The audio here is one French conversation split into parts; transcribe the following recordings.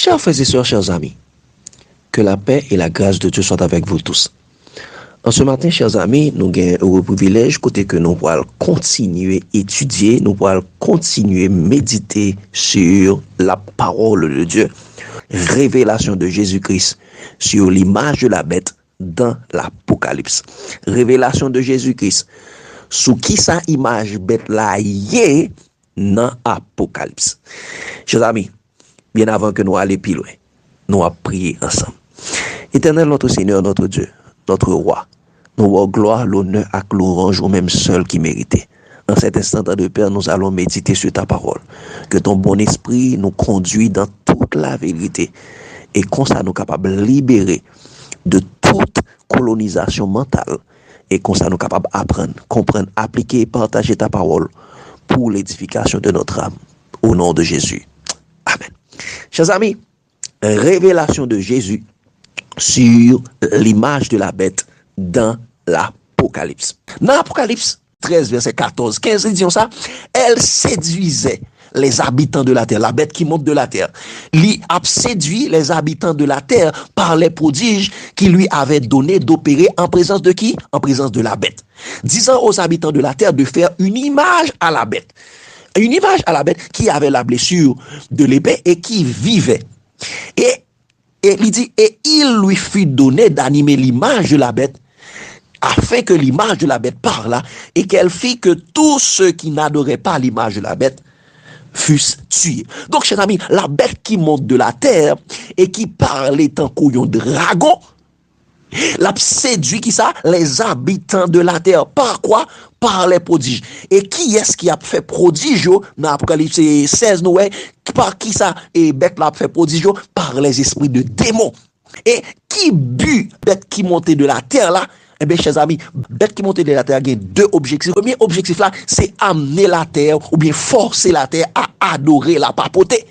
Chers frères et sœurs, chers amis, que la paix et la grâce de Dieu soient avec vous tous. En ce matin, chers amis, nous avons un privilège côté que nous pourrons continuer à étudier, nous pourrons continuer à méditer sur la parole de Dieu. Révélation de Jésus-Christ sur l'image de la bête dans l'Apocalypse. Révélation de Jésus-Christ sous qui sa image bête là y dans l'Apocalypse. Chers amis, bien avant que nous allions plus loin, nous allons prier ensemble. Éternel notre Seigneur, notre Dieu, notre Roi, nous avons gloire, l'honneur et l'orange au même seul qui méritait. En cet instant de Père, nous allons méditer sur ta parole. Que ton bon esprit nous conduise dans toute la vérité et qu'on soit nous capables de libérer de toute colonisation mentale et qu'on soit nous capables d'apprendre, comprendre, appliquer et partager ta parole pour l'édification de notre âme. Au nom de Jésus. Amen. Chers amis, révélation de Jésus sur l'image de la bête dans l'Apocalypse. Dans l'Apocalypse 13, verset 14, 15, ils disent ça, elle séduisait les habitants de la terre, la bête qui monte de la terre. Lui a séduit les habitants de la terre par les prodiges qui lui avaient donné d'opérer en présence de qui? En présence de la bête. Disant aux habitants de la terre de faire une image à la bête. Une image à la bête qui avait la blessure de l'épée et qui vivait. Et il dit, et il lui fut donné d'animer l'image de la bête afin que l'image de la bête parla et qu'elle fit que tous ceux qui n'adoraient pas l'image de la bête fussent tués. Donc, chers amis, la bête qui monte de la terre et qui parlait en couillon dragon, l'a séduit qui ça? Les habitants de la terre. Par quoi? Par les prodiges. Et qui est-ce qui a fait prodige dans Apocalypse 16, nous, par qui ça? Et bête l'a fait prodige par les esprits de démons. Et qui but bête qui montait de la terre là? Eh bien, chers amis, bête qui monte de la terre, il y a deux objectifs. Le premier objectif là, c'est amener la terre ou bien forcer la terre à adorer la papauté.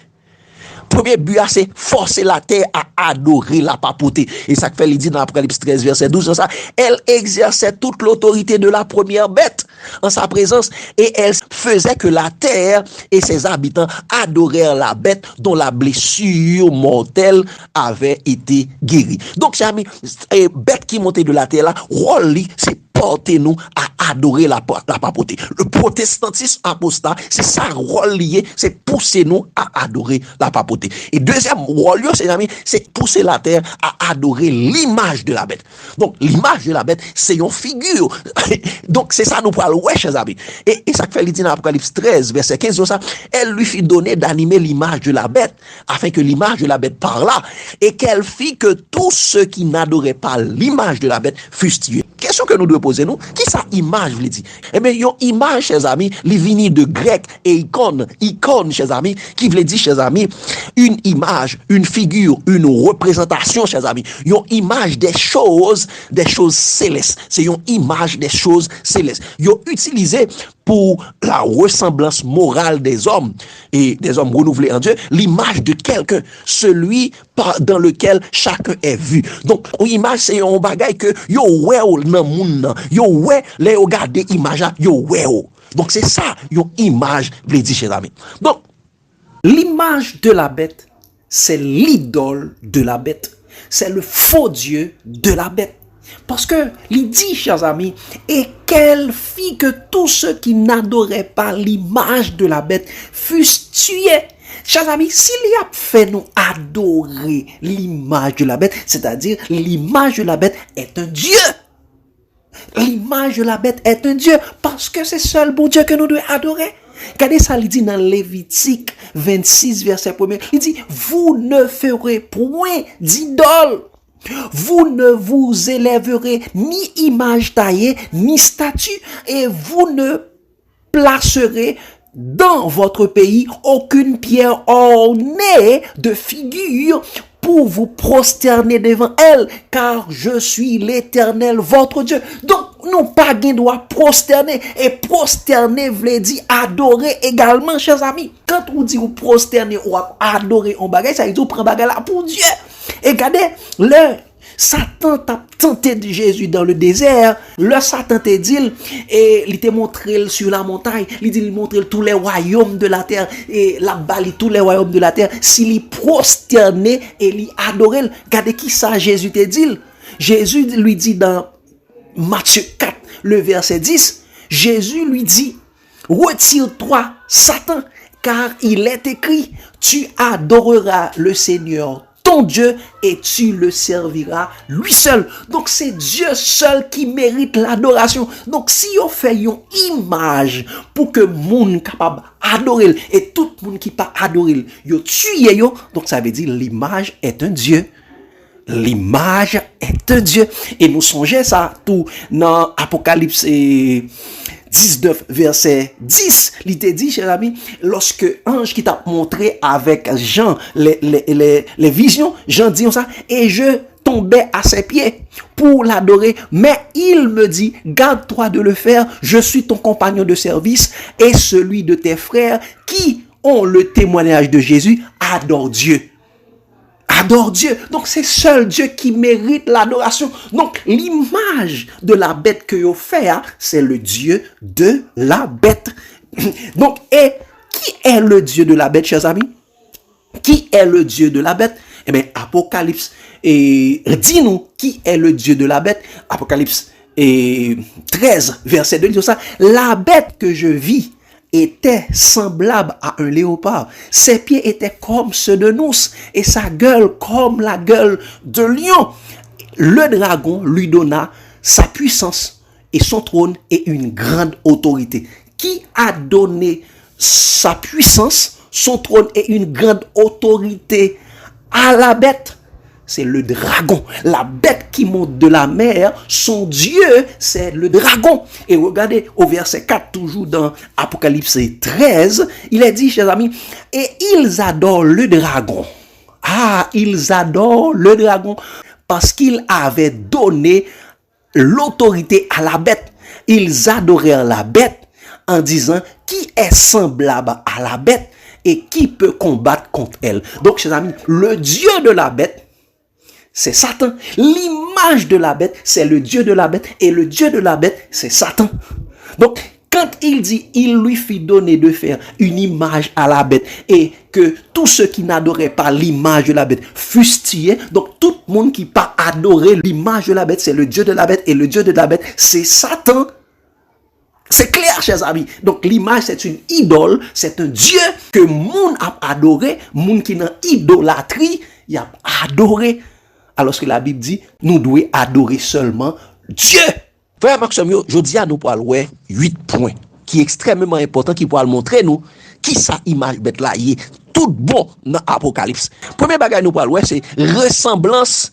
Premier but, c'est forcer la terre à adorer la papauté. Et ça fait, il dit dans Apocalypse 13, verset 12, ça, elle exerçait toute l'autorité de la première bête en sa présence et elle faisait que la terre et ses habitants adorèrent la bête dont la blessure mortelle avait été guérie. Donc, chers amis, bête qui montait de la terre là, rôle, c'est porter nous à adorer la papauté. Le protestantisme apostat, c'est ça rôle lié, c'est pousser nous à adorer la papauté. Et deuxième rôle, ses amis, c'est pousser la terre à adorer l'image de la bête. Donc, l'image de la bête, c'est une figure. Donc, c'est ça nous parle, ouais, chers amis. Et ça fait l'idée dans Apocalypse 13, verset 15, ça, elle lui fit donner d'animer l'image de la bête, afin que l'image de la bête parla, et qu'elle fit que tous ceux qui n'adoraient pas l'image de la bête fussent tués. Question que nous devons poser nous, qui ça image veut dire? Eh bien, yon image, chers amis, les vini de grec et icône, chers amis, qui veut dire, chers amis, une image, une figure, une représentation, chers amis, yon image des choses célestes. C'est une image des choses célestes. Yon utilisé pour la ressemblance morale des hommes et des hommes renouvelés en Dieu, l'image de quelqu'un, celui dans lequel chacun est vu. Donc, une image, c'est un bagay que yo ouais nan moun nan, yo ouais les yo gade image yo ouais. Donc, c'est ça, une image, veut dire, chers amis. Donc, l'image de la bête, c'est l'idole de la bête. C'est le faux Dieu de la bête. Parce que, il dit, chers amis, et qu'elle fit que tous ceux qui n'adoraient pas l'image de la bête fussent tués. Chers amis, s'il y a fait nous adorer l'image de la bête, c'est-à-dire l'image de la bête est un Dieu. L'image de la bête est un Dieu parce que c'est seul bon Dieu que nous devons adorer. Regardez ça, il dit dans Lévitique 26, verset 1er, il dit, vous ne ferez point d'idole. Vous ne vous élèverez ni image taillée, ni statue, et vous ne placerez dans votre pays aucune pierre ornée de figure pour vous prosterner devant elle, car je suis l'Éternel, votre Dieu. Donc, nous pas droit prosterner, et prosterner veut dire adorer également, chers amis. Quand on dit ou prosterner ou adorer on bagage, ça veut dire prendre bagage là pour Dieu. Et regardez, Satan t'a tenté de Jésus dans le désert. Le Satan t'a dit, et il t'a montré sur la montagne, il dit, il montre tous les royaumes de la terre, et la balle, tous les royaumes de la terre, s'il y prosterné et il adorait. Regardez qui ça Jésus t'a dit. Jésus lui dit dans Matthieu 4, le verset 10, Jésus lui dit, retire-toi, Satan, car il est écrit, tu adoreras le Seigneur ton Dieu et tu le serviras lui seul. Donc c'est Dieu seul qui mérite l'adoration. Donc si on fait une image pour que monde capable adorer et tout le monde qui pas adorer, yo tuer yo, donc ça veut dire l'image est un Dieu. L'image est un Dieu. Et nous songeons ça tout dans Apocalypse 19, verset 10. Il te dit, chers amis, lorsque ange qui t'a montré avec Jean les visions, Jean dit ça, et je tombais à ses pieds pour l'adorer, mais il me dit, garde-toi de le faire, je suis ton compagnon de service et celui de tes frères qui ont le témoignage de Jésus, adore Dieu. Adore Dieu. Donc c'est seul Dieu qui mérite l'adoration. Donc l'image de la bête que vous faites, c'est le Dieu de la bête. Donc, et qui est le Dieu de la bête, chers amis? Qui est le Dieu de la bête? Eh bien, Apocalypse, dis-nous qui est le Dieu de la bête. Apocalypse 13, verset 2, dit ça. La bête que je vis était semblable à un léopard. Ses pieds étaient comme ceux de nous et sa gueule comme la gueule de lion. Le dragon lui donna sa puissance et son trône et une grande autorité. Qui a donné sa puissance, son trône et une grande autorité à la bête? C'est le dragon. La bête qui monte de la mer, son Dieu, c'est le dragon. Et regardez au verset 4, toujours dans Apocalypse 13, il est dit, chers amis, et ils adorent le dragon. Ah, ils adorent le dragon parce qu'il avait donné l'autorité à la bête. Ils adorèrent la bête en disant, qui est semblable à la bête et qui peut combattre contre elle? Donc, chers amis, le Dieu de la bête, c'est Satan. L'image de la bête, c'est le Dieu de la bête. Et le Dieu de la bête, c'est Satan. Donc, quand il dit, il lui fit donner de faire une image à la bête et que tous ceux qui n'adoraient pas l'image de la bête fussent tués. Donc, tout le monde qui pas adoré l'image de la bête, c'est le Dieu de la bête. Et le Dieu de la bête, c'est Satan. C'est clair, chers amis. Donc, l'image, c'est une idole. C'est un Dieu que monde a adoré. Monde qui n'a idolâtrie, il a adoré. Alors que la Bible dit, nous devons adorer seulement Dieu. Frère Maxime, je dis à nous pour aller 8 points qui est extrêmement important, qui pourra montrer nous qui ça image bête là est tout bon dans Apocalypse. Premier bagage nous parler c'est ressemblance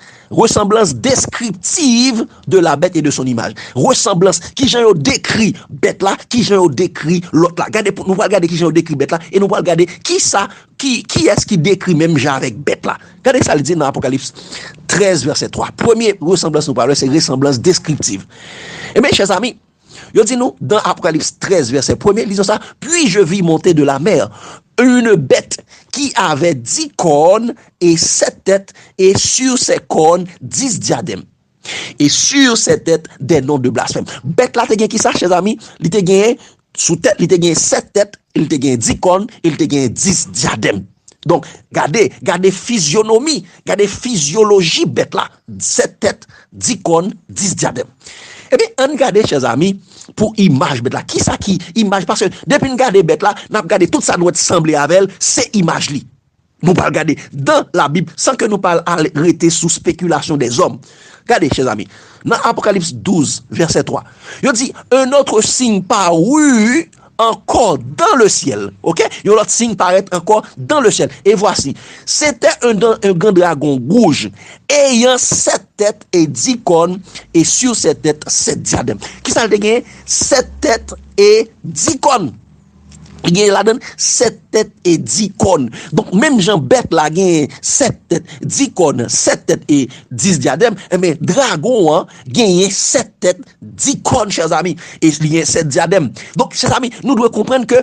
descriptive de la bête et de son image. Ressemblance qui j'en décrit bête là, qui j'en décrit l'autre là. Regardez nous va regarder qui j'en décrit bête là et nous va regarder qui est-ce qui décrit même genre avec bête là. Regardez ça le dit dans Apocalypse 13 verset 3. Premier ressemblance nous parler c'est ressemblance descriptive. Et mes chers amis, il dit nous, dans Apocalypse 13, verset 1er, lisons ça. Puis je vis monter de la mer une bête qui avait 10 cornes et 7 têtes, et sur ses cornes 10 diadèmes. Et sur ses têtes des noms de blasphème. Bête là, te gen qui ça, chers amis? Il te gen sous tête, il te gen 7 têtes, il te gen 10 cornes, il te gen 10 diadèmes. Donc, gardez physionomie, gardez physiologie bête là. 7 têtes, 10 cornes, 10 diadèmes. Eh bien, on regarde, chers amis, pour image bête là. Qui ça qui image? Parce que depuis nous regarder bête là, nous regardé tout ça doit sembler avec elle, c'est image li. Nous pas regarder dans la Bible sans que nous pas arrêter sous spéculation des hommes. Regardez, chers amis, dans Apocalypse 12, verset 3, il dit, un autre signe parut encore dans le ciel. Ok? Il y a l'autre signe paraît encore dans le ciel. Et voici, c'était un grand dragon rouge, ayant 7 têtes et 10 cornes, et sur ses têtes 7 diadèmes. Qui ça le gagne? 7 têtes et 10 cornes. Il y a là-dedans 7 têtes et 10 cornes. Donc, même Jean bête là, il y a 7 têtes, 10 cornes, 7 têtes et 10 diadèmes. Mais dragon, hein, il y a 7 têtes, 10 cornes, chers amis. Et il y a 7 diadèmes. Donc, chers amis, nous devons comprendre que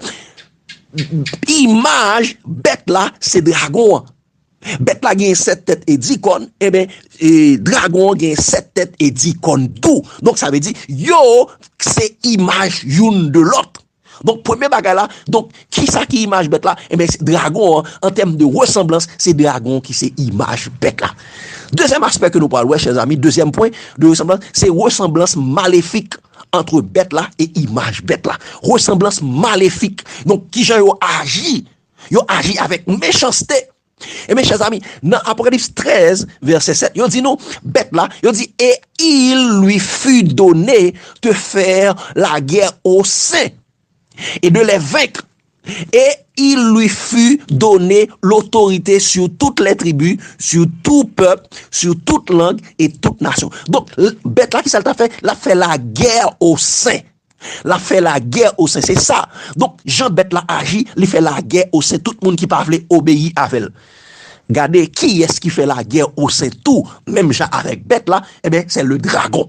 image bête là, c'est dragon. Bête là gagne 7 têtes et 10 cornes, eh ben dragon gagne 7 têtes et 10 cornes tout. Donc ça veut dire yo c'est image une de l'autre. Donc premier bagage là, donc qui ça qui image bête là? Eh ben dragon en termes de ressemblance, c'est dragon qui c'est image bête là. Deuxième aspect que nous parlons, chers amis, deuxième point de ressemblance, c'est ressemblance maléfique entre bête là et image bête là. Ressemblance maléfique. Donc qui gens yo agi avec méchanceté. Et mes chers amis, dans Apocalypse 13, verset 7, il dit nous, bête là, il dit, et il lui fut donné de faire la guerre aux saints et de les vaincre. Et il lui fut donné l'autorité sur toutes les tribus, sur tout peuple, sur toute langue et toute nation. Donc, bête là, qui ça t'a fait? L'a fait la guerre aux saints. L'a fait la guerre aux saints, c'est ça. Donc, Jean bête là agit, il fait la guerre aux saints, tout le monde qui parlait obéit avec elle. Regardez, qui est-ce qui fait la guerre aux saints tout, même Jean avec bête là, eh bien, c'est le dragon.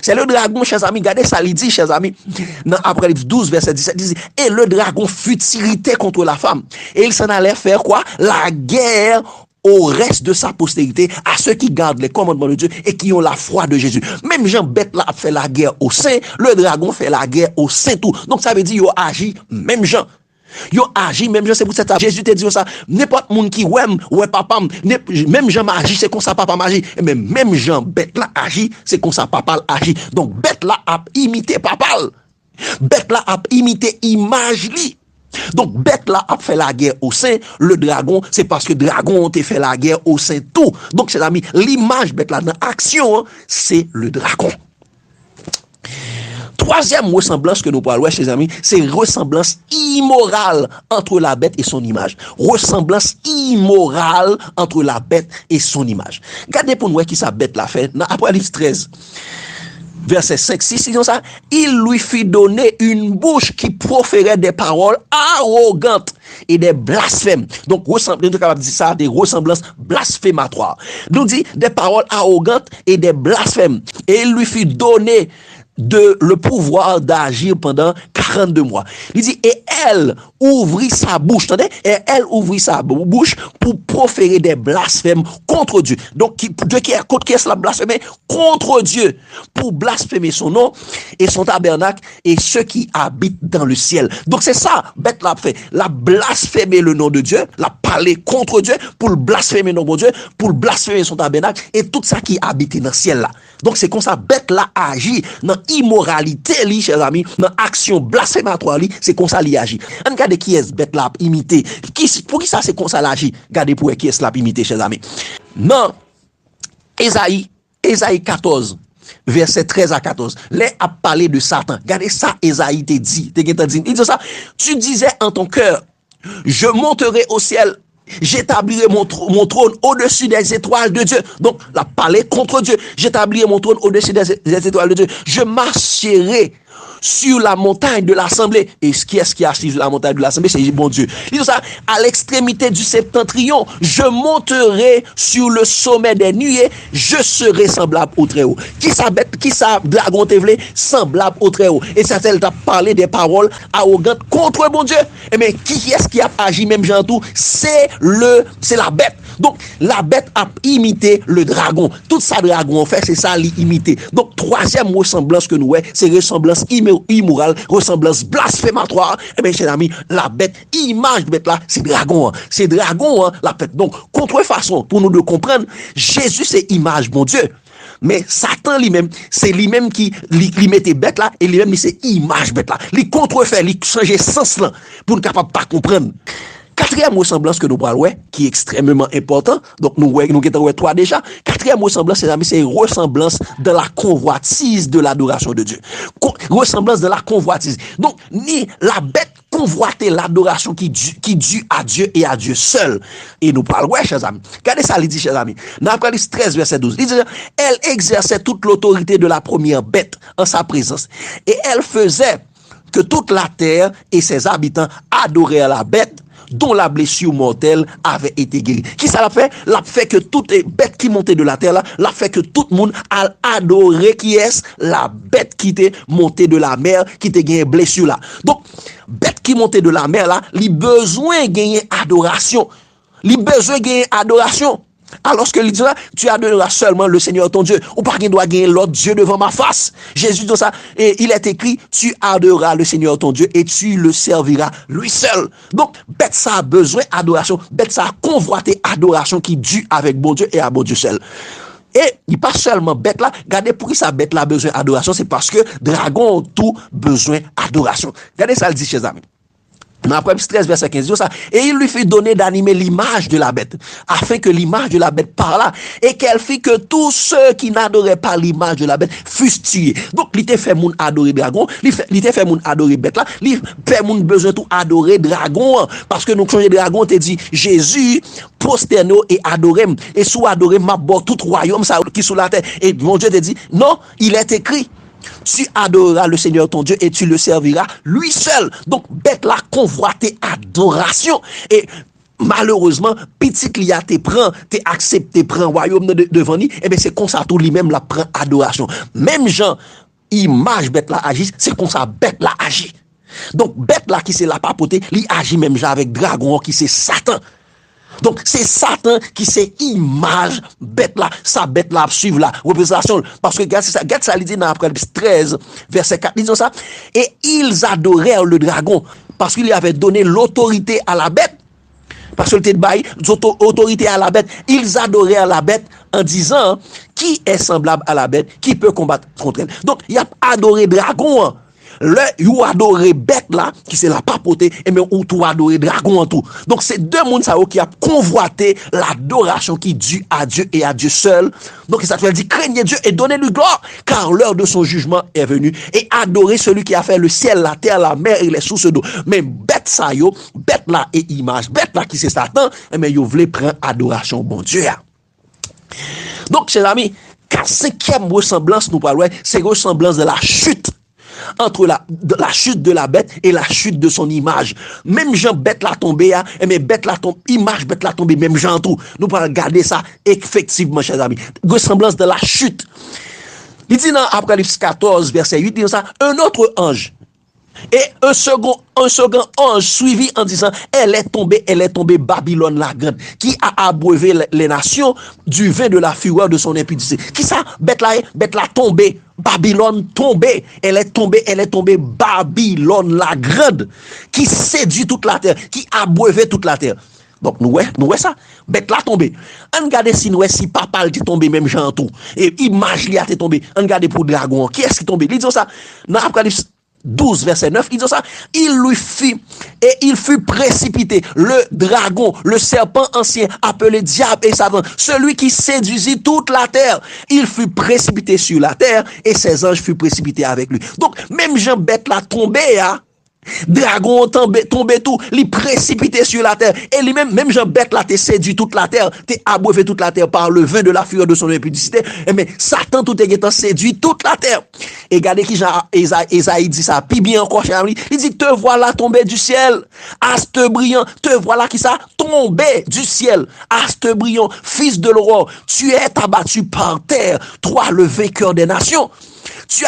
C'est le dragon, chers amis, regardez ça, il dit, chers amis, dans Apocalypse 12, verset 17, il dit, et le dragon fut irrité contre la femme, et il s'en allait faire quoi? La guerre au reste de sa postérité, à ceux qui gardent les commandements de Dieu et qui ont la foi de Jésus. Même Jean bête là a fait la guerre aux saints, le dragon fait la guerre aux saints tout. Donc ça veut dire, il agit, même Jean. Yo agi même Jean, c'est pour ça Jésus te dit ça, n'importe monde qui ouais papa même Jean m'agit, c'est comme ça papa m'agit, et même Jean bête là agit, c'est comme ça papa agit. Donc bête là a imité papa, bête là a imité image li. Donc bête là a fait la guerre au sein, le dragon c'est parce que dragon ont fait la guerre au sein tout. Donc chers amis, l'image bête là dans action, c'est le dragon. Troisième ressemblance que nous parlons, chers amis, c'est ressemblance immorale entre la bête et son image. Ressemblance immorale entre la bête et son image. Regardez pour nous qui sa bête l'a fait. Dans Apocalypse 13, verset 5, 6, disons ça, il lui fit donner une bouche qui proférait des paroles arrogantes et des blasphèmes. Donc, nous sommes capables de dire ça, des ressemblances blasphématoires. Nous dit des paroles arrogantes et des blasphèmes. Et il lui fit donner le pouvoir d'agir pendant 42 mois. Il dit, et elle ouvrit sa bouche, attendez, et elle ouvrit sa bouche pour proférer des blasphèmes contre Dieu. Donc, Dieu qui est la blasphémé contre Dieu, pour blasphémer son nom et son tabernacle et ceux qui habitent dans le ciel. Donc, c'est ça, bête l'a fait. La blasphémer le nom de Dieu, la parler contre Dieu, pour le blasphémer le nom de Dieu, pour le blasphémer son tabernacle et tout ça qui habite dans le ciel là. Donc, c'est comme ça, bête là agit dans immoralité, li, chers amis, dans action blasphématoire, li, c'est comme ça li agit. On regarde qui est bête là imité. Pour qui ça c'est comme ça l'agit? Regardez pour qui est là imité, chers amis. Non, Ésaïe 14. Verset 13 à 14. Les a parlé de Satan. Regardez ça, Ésaïe te dit. Il dit ça. Tu disais en ton cœur, je monterai au ciel. J'établirai mon trône au-dessus des étoiles de Dieu. Donc, la parler contre Dieu. J'établirai mon trône au-dessus des étoiles de Dieu. Je marcherai sur la montagne de l'assemblée. Et qui est-ce qui a assis sur la montagne de l'assemblée? C'est bon Dieu. Il dit ça, à l'extrémité du septentrion, je monterai sur le sommet des nuées, je serai semblable au Très-Haut. Qui ça dragon te vle? Semblable au Très-Haut. Et ça, elle t'a parlé des paroles arrogantes contre bon Dieu. Et mais qui est-ce qui a agi même Jean tout? C'est la bête. Donc, la bête a imité le dragon. Tout ça, dragon fait, c'est ça, l'imiter. Donc, troisième ressemblance que nous avons, c'est ressemblance immorale, ressemblance blasphématoire. Eh bien, chers amis, la bête, image de bête là, c'est dragon. C'est dragon, la bête. Donc, contrefaçon, pour nous de comprendre, Jésus, c'est image, bon Dieu. Mais Satan lui-même, c'est lui-même qui lui mettait bête là, et lui-même, c'est image bête là. Il contrefait, il changeait sens là, pour ne capable pas comprendre. Quatrième ressemblance que nous parlons, qui est extrêmement important, donc nous avons trois déjà. Quatrième ressemblance, c'est ressemblance de la convoitise de l'adoration de Dieu. Ressemblance de la convoitise. Donc, ni la bête convoiter l'adoration qui due à Dieu et à Dieu seul. Et nous parlons, chers amis. Regardez ça, il dit, chers amis. Dans Apocalypse 13, verset 12, il dit, elle exerçait toute l'autorité de la première bête en sa présence. Et elle faisait que toute la terre et ses habitants adoraient la bête dont la blessure mortelle avait été guérie. Qui ça l'a fait? L'a fait que toute bête qui montait de la terre là, l'a fait que tout le monde a adoré qui est la bête qui était montée de la mer, qui était gagné blessure là. Donc, bête qui montait de la mer là, il besoin de gagner adoration. li besoin gagner adoration. Alors que il dit là, tu adoreras seulement le Seigneur ton Dieu. Ou pas qu'il doit gagner l'autre Dieu devant ma face. Jésus dit ça. Et il est écrit, tu adoreras le Seigneur ton Dieu et tu le serviras lui seul. Donc, bête ça a besoin d'adoration. Bête ça a convoité adoration qui due avec bon Dieu et à bon Dieu seul. Et il pas seulement bête là, regardez pour qui ça bête là besoin d'adoration, c'est parce que dragon ont tout besoin d'adoration. Regardez ça le dit chez amis. Dans Apocalypse 13, verset 15, dit ça. Et il lui fit donner d'animer l'image de la bête, afin que l'image de la bête parla, et qu'elle fit que tous ceux qui n'adoraient pas l'image de la bête fussent tués. Donc, il te fait moun adorer dragon, il te fait moun adorer bête là, il fait moun besoin tout adorer dragon, parce que nous changer dragon, te dit, Jésus, prosterno et adoré, et sous adoré, m'a bord tout royaume, ça, qui sous la terre. Et mon Dieu te dit, non, il est écrit. Tu adoreras le Seigneur ton Dieu et tu le serviras lui seul. Donc, bête la convoité adoration. Et malheureusement, petit li a te prend, te accepté, prend royaume devant lui, et bien c'est comme ça tout lui-même la prend adoration. Même Jean, image bête la agit, c'est comme ça bête la agit. Donc, bête la qui c'est la papoter, li agit même Jean avec dragon qui c'est Satan. Donc, c'est Satan qui c'est image bête là, sa bête là, suivre la représentation. Parce que, regarde ça, il dit dans Apocalypse 13, verset 4, ils disent ça. Et ils adorèrent le dragon, parce qu'il avait donné l'autorité à la bête. Parce que le tête bail, autorité à la bête. Ils adorèrent la bête en disant, qui est semblable à la bête, qui peut combattre contre elle. Donc, il a adoré dragon, le you adoré bête là qui c'est la papauté et mais ou tout adoré dragon en tout. Donc c'est deux mondes ça qui a convoité l'adoration qui due à Dieu et à Dieu seul. Donc ça veut dire craignez Dieu et donnez-lui gloire car l'heure de son jugement est venue et adorez celui qui a fait le ciel, la terre, la mer et les sources d'eau. Mais bête ça yo, bête là et image, bête là qui c'est Satan, et mais yo voulez prendre adoration bon Dieu. Donc chers amis, car cinquième ressemblance nous parlons, c'est ressemblance de la chute. Entre la chute de la bête et la chute de son image. Même Jean bête la tombée, mais bête la tombe, image bête la tombée, même Jean tout. Nous pourrons regarder ça effectivement, chers amis. Ressemblance de la chute. Il dit dans Apocalypse 14, verset 8, il dit ça, un autre ange. Et un second ange suivi en disant, elle est tombée Babylone la grande, qui a abreuvé les nations du vin de la fureur de son impudicité. Qui ça? Bête la tombée. Babylone tombée. Elle est tombée Babylone la grande, qui séduit toute la terre, qui a abreuvé toute la terre. Donc, nous ouais ça. Bête la tombée. On regarde si papa est tombé, même Jean tout. Et image li a tombé. On regarde pour dragon. Qui est-ce qui est tombé? Il dit ça. Dans Apocalypse 12, verset 9, il dit ça, il fut précipité, le dragon, le serpent ancien, appelé diable et Satan, celui qui séduisit toute la terre, il fut précipité sur la terre, et ses anges furent précipités avec lui. Donc, même Jean bête la tombée, dragon tombé tout, il précipité sur la terre, et lui-même Jean bête là, t'es séduit toute la terre, t'es abreuvé toute la terre par le vin de la fureur de son impudicité, mais Satan tout est séduit toute la terre. Et regardez qui Jean Esaïe dit ça, puis bien encore, cher ami, il dit, te voilà tombé du ciel, astre brillant, te voilà qui ça, tombé du ciel, astre brillant, fils de l'aurore, tu es abattu par terre, toi le vainqueur des nations. Tu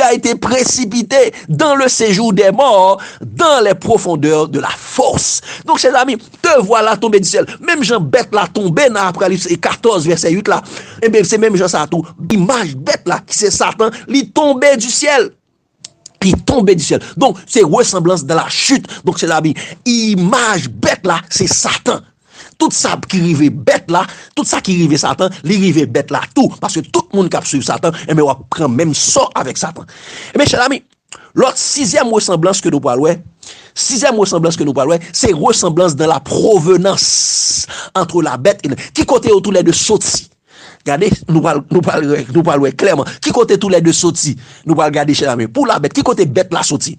as été précipité dans le séjour des morts, dans les profondeurs de la force. Donc, chers amis, te voilà tombé du ciel. Même Jean bête là tombé dans Apocalypse 14, verset 8 là. Et bien, c'est même Jean ça tout. Image bête là, qui c'est Satan, il tombé du ciel. Il tombé du ciel. Donc, c'est ressemblance de la chute. Donc, chers amis, image bête là, c'est Satan. Tout ça qui arrive bête là, tout ça qui arrive Satan, il arrive bête là, tout. Parce que tout le monde qui suit Satan, et on prend même sort avec Satan. Et mes chers amis, l'autre sixième ressemblance que nous parlons, c'est ressemblance dans la provenance entre la bête et qui côté autour les deux sortis. Regardez, nous parlons clairement. Qui côté tous les deux sortis? Nous parlons regarder chez amis. Pour la bête, qui côté bête la sortie?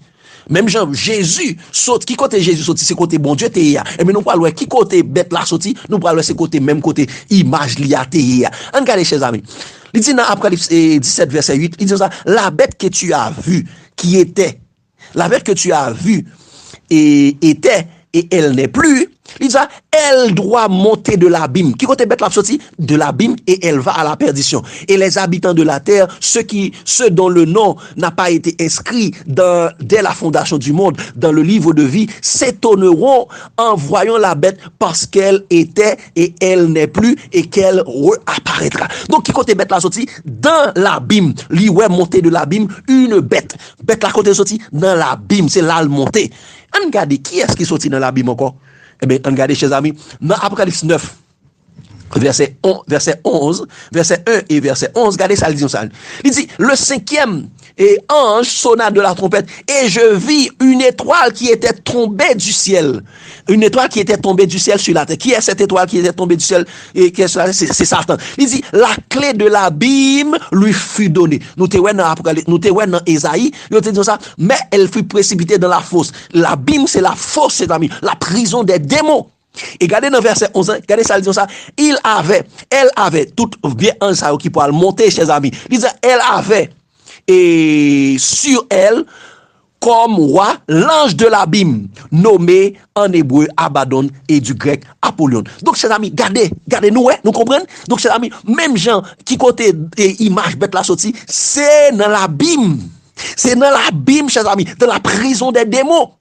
Même Jean, Jésus saute. Qui côté Jésus saute? C'est côté bon Dieu t'es. Et mais nous parlons qui côté bête la sortie? Nous parlons c'est côté même côté image liée t'es. On regarde chers amis. Il dit dans Apocalypse 17 verset 8, il dit ça, la bête que tu as vue qui était, la bête que tu as vue et était et elle n'est plus, il dit ça, elle doit monter de l'abîme. Qui côté bête la sortie? De l'abîme et elle va à la perdition. Et les habitants de la terre, ceux dont le nom n'a pas été inscrit dès la fondation du monde, dans le livre de vie, s'étonneront en voyant la bête parce qu'elle était et elle n'est plus et qu'elle réapparaîtra. Donc, qui côté bête la sortie? Dans l'abîme. Li ouais monter de l'abîme, une bête. Bête la côté sortie? Dans l'abîme. C'est là le monter. On regarde qui est-ce qui sortit dans l'abîme encore? Eh bien, regardez, chers amis, dans Apocalypse 9, verset 11, verset 1 et verset 11, regardez ça, il dit, le cinquième ange sonna de la trompette, et je vis une étoile qui était tombée du ciel. Une étoile qui était tombée du ciel sur la terre. Qui est cette étoile qui était tombée du ciel et qui est sur la terre? C'est Satan. Il dit, la clé de l'abîme lui fut donnée. Nous te dans Apocalypse, nous te dans Ésaïe, nous te dit ça, mais elle fut précipitée dans la fosse. L'abîme, c'est la fosse, c'est la prison des démons. Et regardez dans verset 11, regardez ça, dit ça, elle avait, tout bien un ça qui pourra monter, chers amis. Il dit, elle avait, et sur elle, comme roi, l'ange de l'abîme, nommé en hébreu Abaddon et du grec Apollyon. Donc, chers amis, regardez nous, nous comprenons? Donc, chers amis, même gens qui côté image bête la sortie, c'est dans l'abîme. C'est dans l'abîme, chers amis, dans la prison des démons.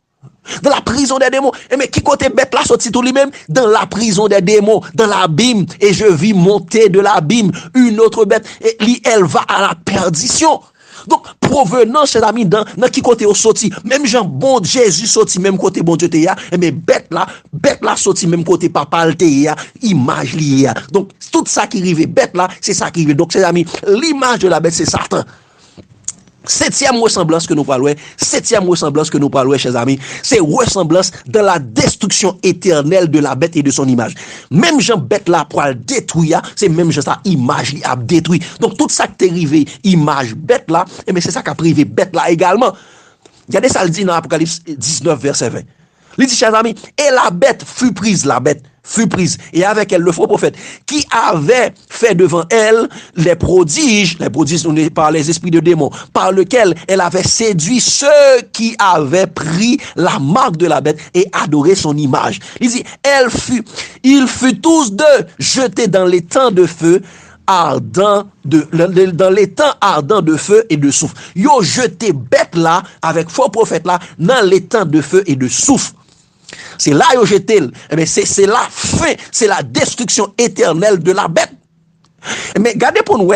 Dans la prison des démons. Et mais qui côté bête là sorti tout lui-même? Dans la prison des démons, dans l'abîme. Et je vis monter de l'abîme une autre bête. Et elle va à la perdition. Donc, provenance, chers amis, dans qui côté au sorti, même Jean, bon Jésus sorti, même côté bon Dieu te ya, mais bête là sorti, même côté papa te ya, image liée. Donc, tout ça qui arrive, bête là, c'est ça qui arrive. Donc, chers amis, l'image de la bête, c'est Satan. Septième ressemblance que nous parlons, chers amis, c'est ressemblance dans la destruction éternelle de la bête et de son image. Même Jean bête là pour le détruire, c'est même Jean sa image qui a détruit. Donc tout ça qui est arrivé, image bête là, et mais c'est ça qui a privé bête là également. Regardez ça le dit dans Apocalypse 19 verset 20. Il dit, chers amis, et la bête fut prise, et avec elle le faux prophète, qui avait fait devant elle les prodiges par les esprits de démons, par lesquels elle avait séduit ceux qui avaient pris la marque de la bête et adoré son image. Il dit, ils furent tous deux jetés dans les temps de feu, dans les temps ardents de feu et de soufre. Yo jeté bête là, avec faux prophète là, dans les temps de feu et de soufre. C'est là où j'étais. C'est la fin, c'est la destruction éternelle de la bête. Mais regardez pour nous,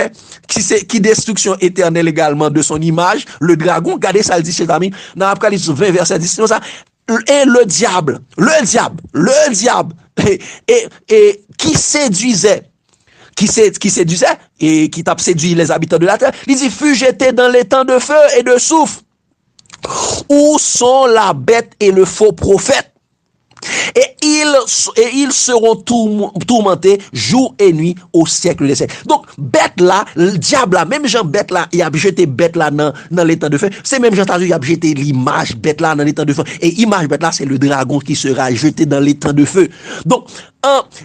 qui destruction éternelle également de son image, le dragon, regardez ça, le dit, chers amis, dans Apocalypse 20, verset 10, c'est ça, et le diable, et qui séduisait et qui t'a séduit les habitants de la terre, il dit, fut jeté dans les temps de feu et de soufre. Où sont la bête et le faux prophète? Et ils seront tourmentés jour et nuit au siècle des siècles. Donc, bête là, le diable là, même Jean bête là, il a jeté bête là dans les temps de feu. C'est même Jean il a jeté l'image bête là dans les temps de feu. Et image bête là, c'est le dragon qui sera jeté dans les temps de feu. Donc,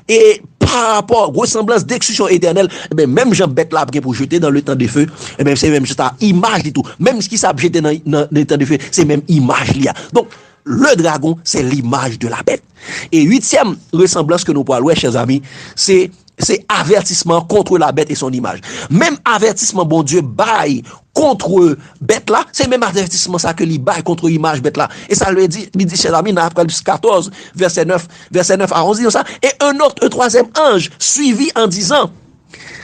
et par rapport à ressemblance d'exclusion éternelle, même Jean bête là, pour jeter dans le temps de feu, c'est même juste image du tout. Même ce qui s'est jeté dans les temps de feu, c'est même image là. Donc, le dragon, c'est l'image de la bête. Et huitième ressemblance que nous parlons, chers amis, c'est avertissement contre la bête et son image. Même avertissement, bon Dieu, baille contre bête là, c'est même avertissement ça que lui baille contre image bête là. Et ça lui dit, chers amis, dans Apocalypse 14, verset 9 à 11, dit ça. Et un troisième ange suivi en disant,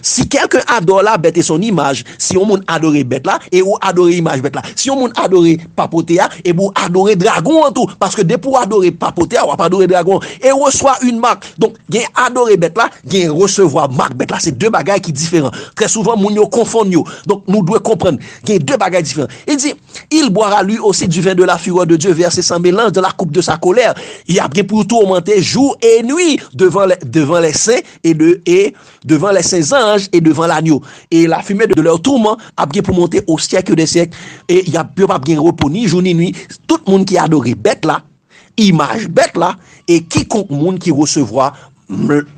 si quelqu'un adore la bête et son image, si on moun adore bête là, et ou adore image bête là, si on moun adore papotea, et ou adore dragon en tout, parce que dès pour adorer papotea, ou pas adorer dragon, et reçoit une marque. Donc, gen adore bête là, gen recevoir marque bête là, c'est deux bagages qui différents. Très souvent, moun yo confond yo. Donc, nous devons comprendre, gen deux bagages différents. Il dit, il boira lui aussi du vin de la fureur de Dieu versé sans mélange dans la coupe de sa colère. Il a bien pour tourmenter jour et nuit devant les saints et devant les saints anges et devant l'agneau. Et la fumée de leur tourment a bien pour monter au siècle des siècles. Et il n'y a pas bien repos ni jour ni nuit. Tout le monde qui a adoré bête là, image bête là, et quiconque monde qui recevra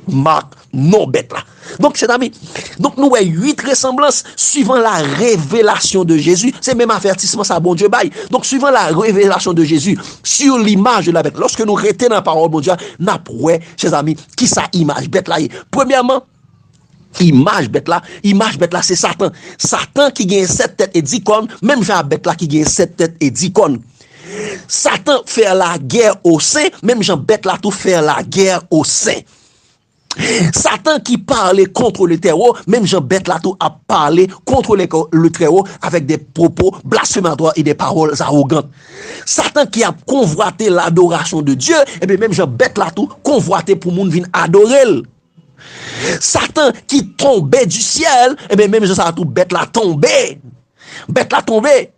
marque non bête là. Donc, chers amis, donc nous avons 8 ressemblances suivant la révélation de Jésus. C'est même avertissement, ça, bon Dieu bail. Donc, suivant la révélation de Jésus sur l'image de la bête. Lorsque nous retenons la parole, bon Dieu, nous avons, chers amis, qui ça image bête là. Premièrement, image bête là, c'est Satan. Satan qui gagne 7 têtes et 10 cornes, même Jean bête là qui gagne 7 têtes et 10 cornes. Satan fait la guerre au sein, même Jean bête là tout fait la guerre au sein. Satan qui parlait contre le terreau, même Jean bête là tout a parlé contre le terreau avec des propos blasphématoires et des paroles arrogantes. Satan qui a convoité l'adoration de Dieu, et bien même Jean bête là tout convoité pour moun vin adorer. Satan qui tombait du ciel, et bien même Jean ça tout bête là tombé. Bête là tombé.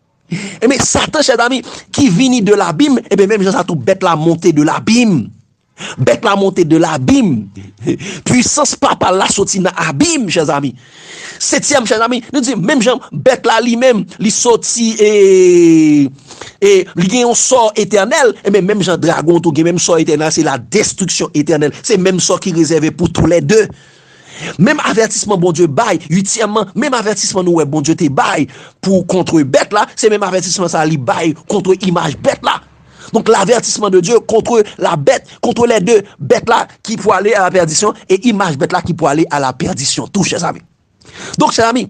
Et bien Satan, chers amis, qui vient de l'abîme, et bien même Jean ça tout bête là monté de l'abîme. Bête la montée de l'abîme. Puissance papa la sorti dans l'abîme, chers amis. Septième, chers amis, nous disons, même Jean, bête là lui-même, li sorti et li gen un sort éternel, et même Jean dragon, tout même sort éternel, c'est la destruction éternelle. C'est même sort qui est réservé pour tous les deux. Même avertissement, bon Dieu, bail. Huitièmement, même avertissement, nous, bon Dieu, te bail pour contre bête là, c'est même avertissement, ça li bail contre image bête là. Donc l'avertissement de Dieu contre la bête, contre les deux bêtes là qui pourraient aller à la perdition et image bête là qui pourraient aller à la perdition. Tout, chers amis. Donc, chers amis,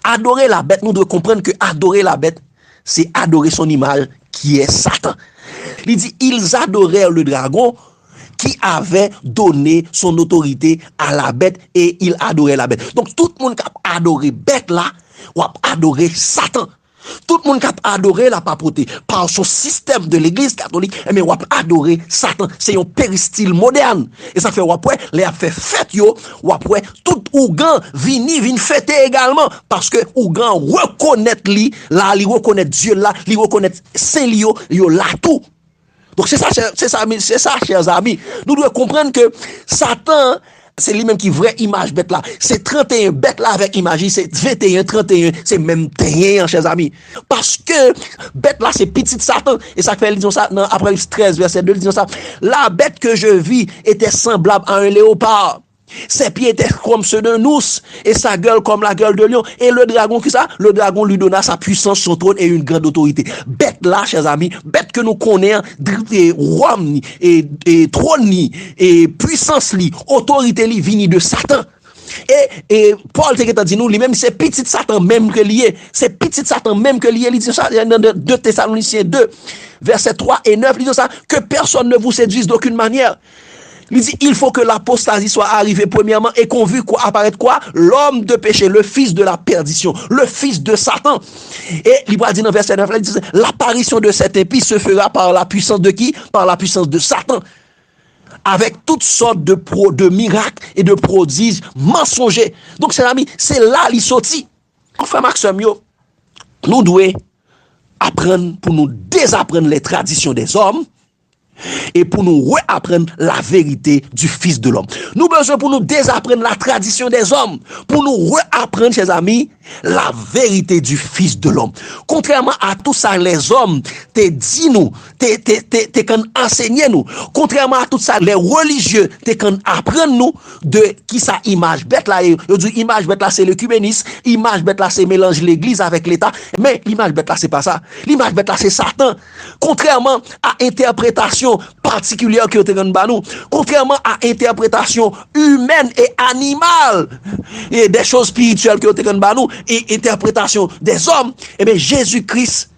adorer la bête, nous devons comprendre que adorer la bête, c'est adorer son image qui est Satan. Il dit, ils adorèrent le dragon qui avait donné son autorité à la bête et il adorait la bête. Donc, tout le monde qui a adoré bête là, ou a adoré Satan. Tout le monde qui a adoré la papauté par son système de l'église catholique, mais on a adoré Satan. C'est un péristyle moderne. Et ça fait, après, les a fait fête, yo, ou après, tout Ougan vini fêter également. Parce que Ougan reconnaît li, là, il reconnaît Dieu là, il reconnaît Saint-Lio, yo là tout. Donc c'est ça, chers amis. Nous devons comprendre que Satan, c'est lui-même qui vraie image bête là. C'est 31 bêtes là avec image, c'est 21, 31, c'est même 31, chers amis. Parce que bête là, c'est petit Satan. Et ça fait, disons ça, dans Apocalypse 13, verset 2, disons ça. La bête que je vis était semblable à un léopard. Ses pieds étaient comme ceux d'un ours et sa gueule comme la gueule de lion. Et le dragon, qui ça? Le dragon lui donna sa puissance, son trône et une grande autorité. Bête là, chers amis, bête que nous connaissons, roi et trône et puissance li, autorité li, vini de Satan. Et Paul te dit nous, lui-même, c'est petit Satan même que lié. C'est petit Satan même que lié. Il dit ça dans 2 Thessaloniciens 2, versets 3 et 9. Il dit ça, que personne ne vous séduise d'aucune manière. Il dit, il faut que l'apostasie soit arrivée premièrement et qu'on vit quoi apparaître quoi? L'homme de péché, le fils de la perdition, le fils de Satan. Et il va dire dans verset 9, il dit, l'apparition de cet impie se fera par la puissance de qui? Par la puissance de Satan. Avec toutes sortes de miracles et de prodiges mensongers. Donc, c'est l'ami, c'est là l'y sorti. Enfin, Maxime, nous devons apprendre pour nous désapprendre les traditions des hommes et pour nous réapprendre la vérité du Fils de l'homme. Nous besoin pour nous désapprendre la tradition des hommes, pour nous réapprendre, chers amis, la vérité du Fils de l'homme. Contrairement à tout ça, les hommes te dit nous, te quand enseigner nous. Contrairement à tout ça, les religieux te quand apprendre nous de qui ça image bête là. Yo dit image bête là c'est l'œcuménisme, image bête là c'est mélange l'église avec l'État, mais l'image bête là c'est pas ça. L'image bête là c'est Satan. Contrairement à interprétation particulière que te ba nous, contrairement à interprétation humaine et animale et des choses spirituelles que te ba nous et interprétation des hommes, et bien Jésus-Christ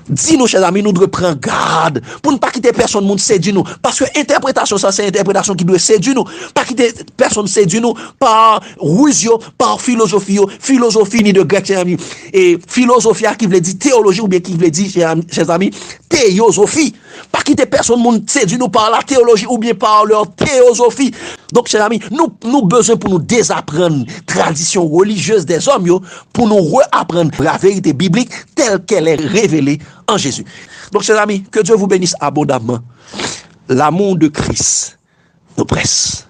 dit nous, chers amis, nous devons prendre garde pour ne pas quitter personne, monde séduit nous. Parce que interprétation, ça, c'est interprétation qui doit séduire nous. Pas quitter personne séduit nous par rusio, par philosophie ni de grec, chers amis. Et philosophie qui veut dire théologie ou bien qui veut dire, chers amis, théosophie. Pas quitter personne, monde séduit nous par la théologie ou bien par leur théosophie. Donc, chers amis, nous besoin pour nous désapprendre tradition religieuse des hommes, pour nous réapprendre la vérité biblique telle qu'elle est révélée en Jésus. Donc, chers amis, que Dieu vous bénisse abondamment. L'amour de Christ nous presse.